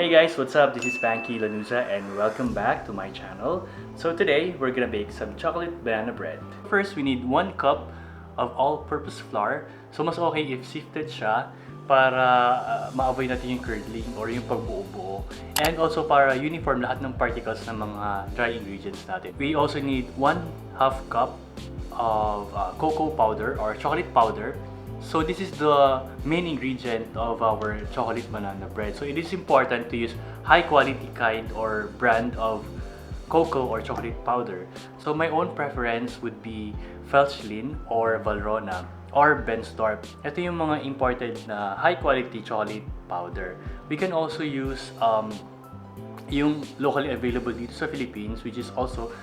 Hey guys, what's up? This is Panky Lanuza and welcome back to my channel. So today, we're gonna bake some chocolate banana bread. First, we need 1 cup of all-purpose flour. So mas okay if sifted siya para ma-avoid natin yung curdling or yung pagbuo-buo. And also para uniform lahat ng particles ng mga dry ingredients natin. We also need 1/2 cup of cocoa powder or chocolate powder. So this is the main ingredient of our chocolate banana bread. So it is important to use high quality kind or brand of cocoa or chocolate powder. So my own preference would be Felchlin or Valrhona or Bensdorp. Ito yung mga imported na high quality chocolate powder. We can also use yung locally available dito sa Philippines, which is also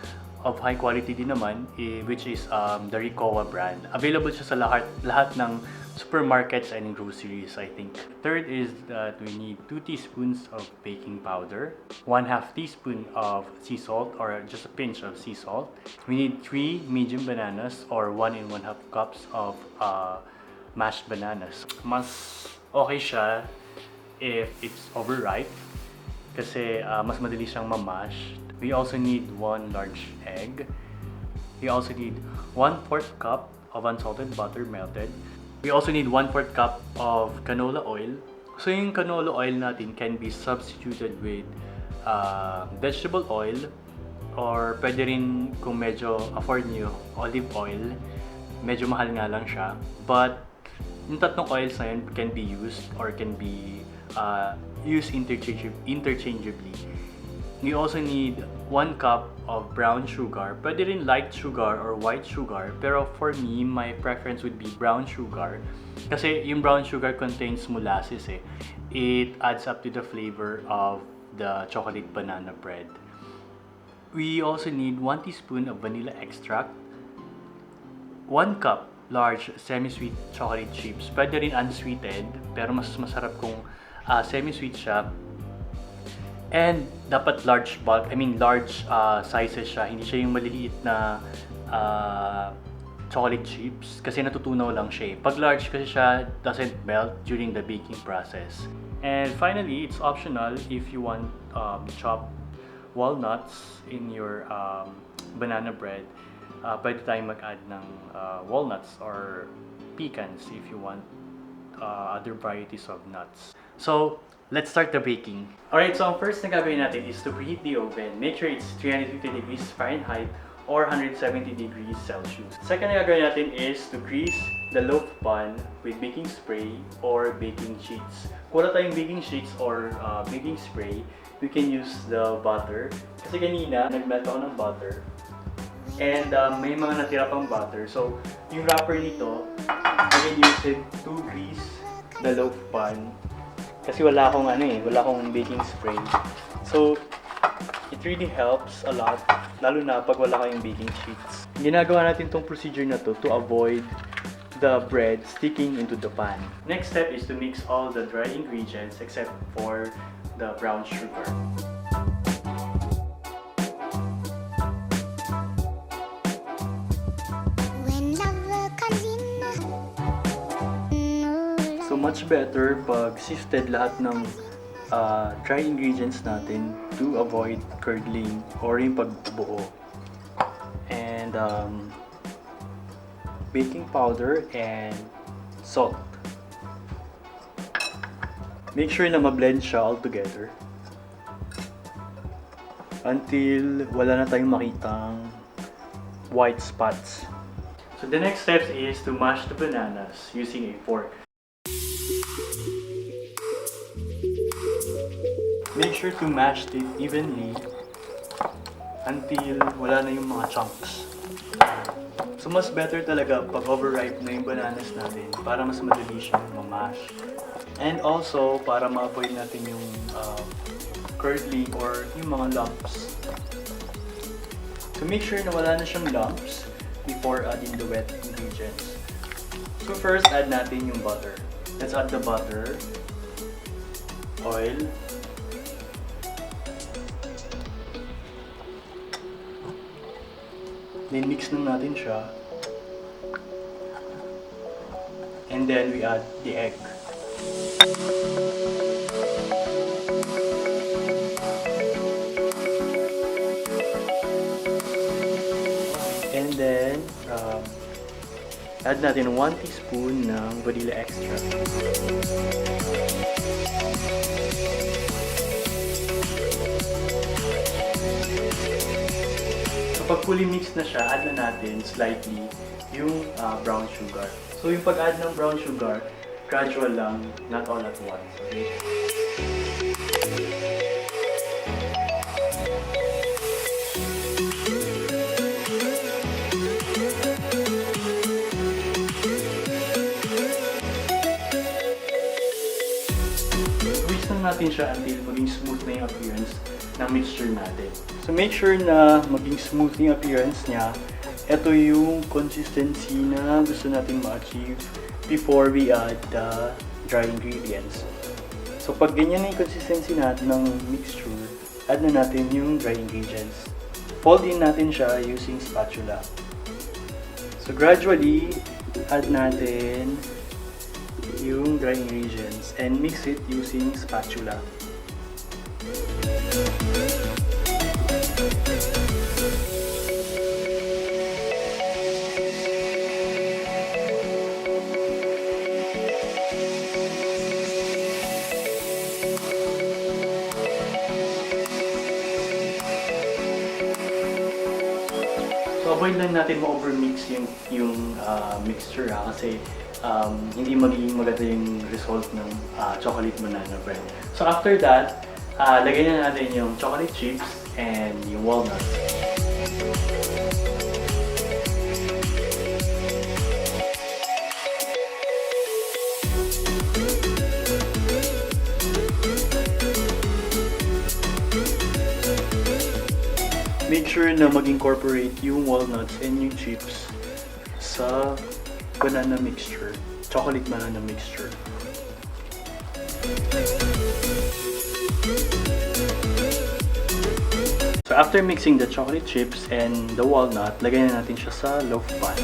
of high quality din naman, which is the Ricoa brand. Available siya sa lahat ng supermarkets and groceries, I think. Third is that we need 2 teaspoons of baking powder, 1/2 teaspoon of sea salt or just a pinch of sea salt. We need 3 medium bananas or 1 1/2 cups of mashed bananas. Mas okay siya if it's overripe kasi mas madali siyang ma-mash. We also need 1 large egg. We also need 1/4 cup of unsalted butter melted. We also need 1/4 cup of canola oil. So yung canola oil natin can be substituted with vegetable oil or pwede rin kung medyo afford nyo olive oil. Medyo mahal nga lang siya. But yung tatlong oils na yun can be used or can be used interchangeably. We also need 1 cup of brown sugar. Pwede rin light sugar or white sugar. Pero for me, my preference would be brown sugar. Kasi yung brown sugar contains molasses eh. It adds up to the flavor of the chocolate banana bread. We also need 1 teaspoon of vanilla extract. 1 cup large semisweet chocolate chips. Pwede rin unsweetened. Pero mas masarap kung semisweet siya. And dapat large sizes siya. Hindi siya yung maliliit na chocolate chips kasi natutunaw lang siya. Pag large kasi siya, doesn't melt during the baking process. And finally, it's optional if you want chopped walnuts in your banana bread. Pwede tayong mag-add ng walnuts or pecans if you want other varieties of nuts. So, let's start the baking. Alright, so ang first na gagawin natin is to preheat the oven. Make sure it's 350 degrees Fahrenheit or 170 degrees Celsius. Second na gagawin natin is to grease the loaf bun with baking spray or baking sheets. Kung wala tayong baking sheets or baking spray, we can use the butter. Kasi kanina, nag-melt ako ng butter. And may mga natira pang butter. So, yung wrapper nito, I can use it to grease the loaf bun. Kasi wala akong baking spray. So, it really helps a lot, lalo na pag wala kayong baking sheets. Ginagawa natin tong procedure na to avoid the bread sticking into the pan. Next step is to mix all the dry ingredients except for the brown sugar. So much better pag sifted lahat ng dry ingredients natin to avoid curdling or yung pagbuo. And baking powder and salt. Make sure na ma-blend siya all together until wala na tayong makitang white spots. So the next step is to mash the bananas using a fork. Make sure to mash it evenly until wala na yung mga chunks. So mas better talaga pag overripe na yung bananas natin para mas madali siyang ma-mash. And also para ma-avoid natin yung curdling or yung mga lumps. So make sure na wala na siyang lumps before adding the wet ingredients. So first add natin yung butter. Let's add the butter, oil, then mix na natin siya. And then we add the egg. then, add natin 1 teaspoon ng vanilla extract. Kapag fully mixed na siya, add na natin slightly yung brown sugar. So yung pag-add ng brown sugar, gradual lang, not all at once. Okay? Squeeze lang natin siya until maging smooth na yung appearance ng mixture natin. So make sure na maging smooth yung appearance niya. Ito yung consistency na gusto natin ma-achieve before we add the dry ingredients. So pag ganyan na yung consistency natin ng mixture, add na natin yung dry ingredients. Fold in natin siya using spatula. So gradually, add natin yung dry ingredients and mix it using spatula. So avoid lang natin ma-overmix yung mixture kasi hindi magiging maganda yung result ng chocolate banana bread. So after that, lagyan na natin yung chocolate chips and yung walnuts. Make sure na mag-incorporate yung walnuts and yung chips sa banana mixture, chocolate banana mixture. So after mixing the chocolate chips and the walnut, lagyan na natin siya sa loaf pan.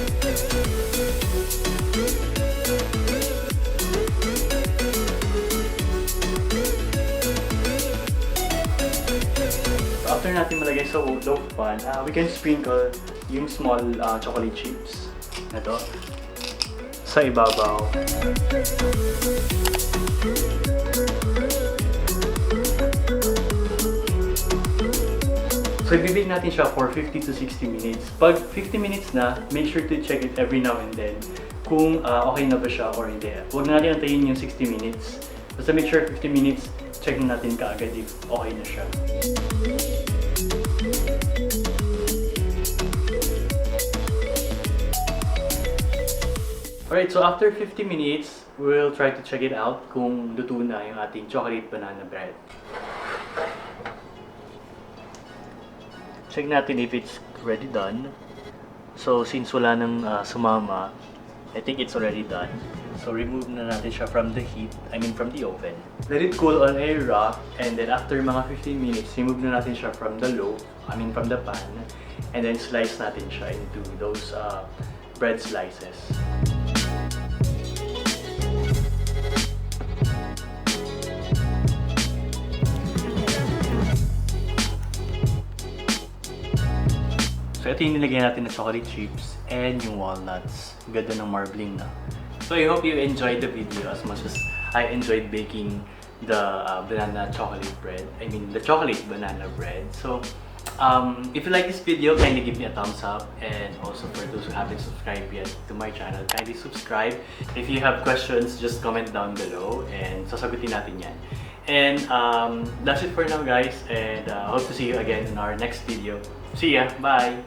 After natin malagay sa loaf pan, we can sprinkle yung small chocolate chips na to sa ibabaw. So ibibake natin siya for 50 to 60 minutes. Pag 50 minutes na, make sure to check it every now and then kung okay na ba siya or hindi. Huwag na natin antayin yung 60 minutes. Basta make sure 50 minutes, check na natin kaagad if okay na siya. Alright, so after 50 minutes, we'll try to check it out kung luto na yung ating chocolate banana bread. Check natin if it's already done. So since wala nang sumama, I think it's already done. So remove na natin siya from the heat, from the oven. Let it cool on a rack, and then after mga 15 minutes, remove na natin siya from the loaf, from the pan, and then slice natin siya into those bread slices. So ito yung nilagyan natin na chocolate chips and yung walnuts. Ganda ng marbling na. So I hope you enjoyed the video as much as I enjoyed baking the banana chocolate bread. The chocolate banana bread. So if you like this video, kindly give me a thumbs up, and also for those who haven't subscribed yet to my channel, kindly subscribe. If you have questions, just comment down below and sasagutin natin yan. And that's it for now, guys, and hope to see you again in our next video. See ya! Bye!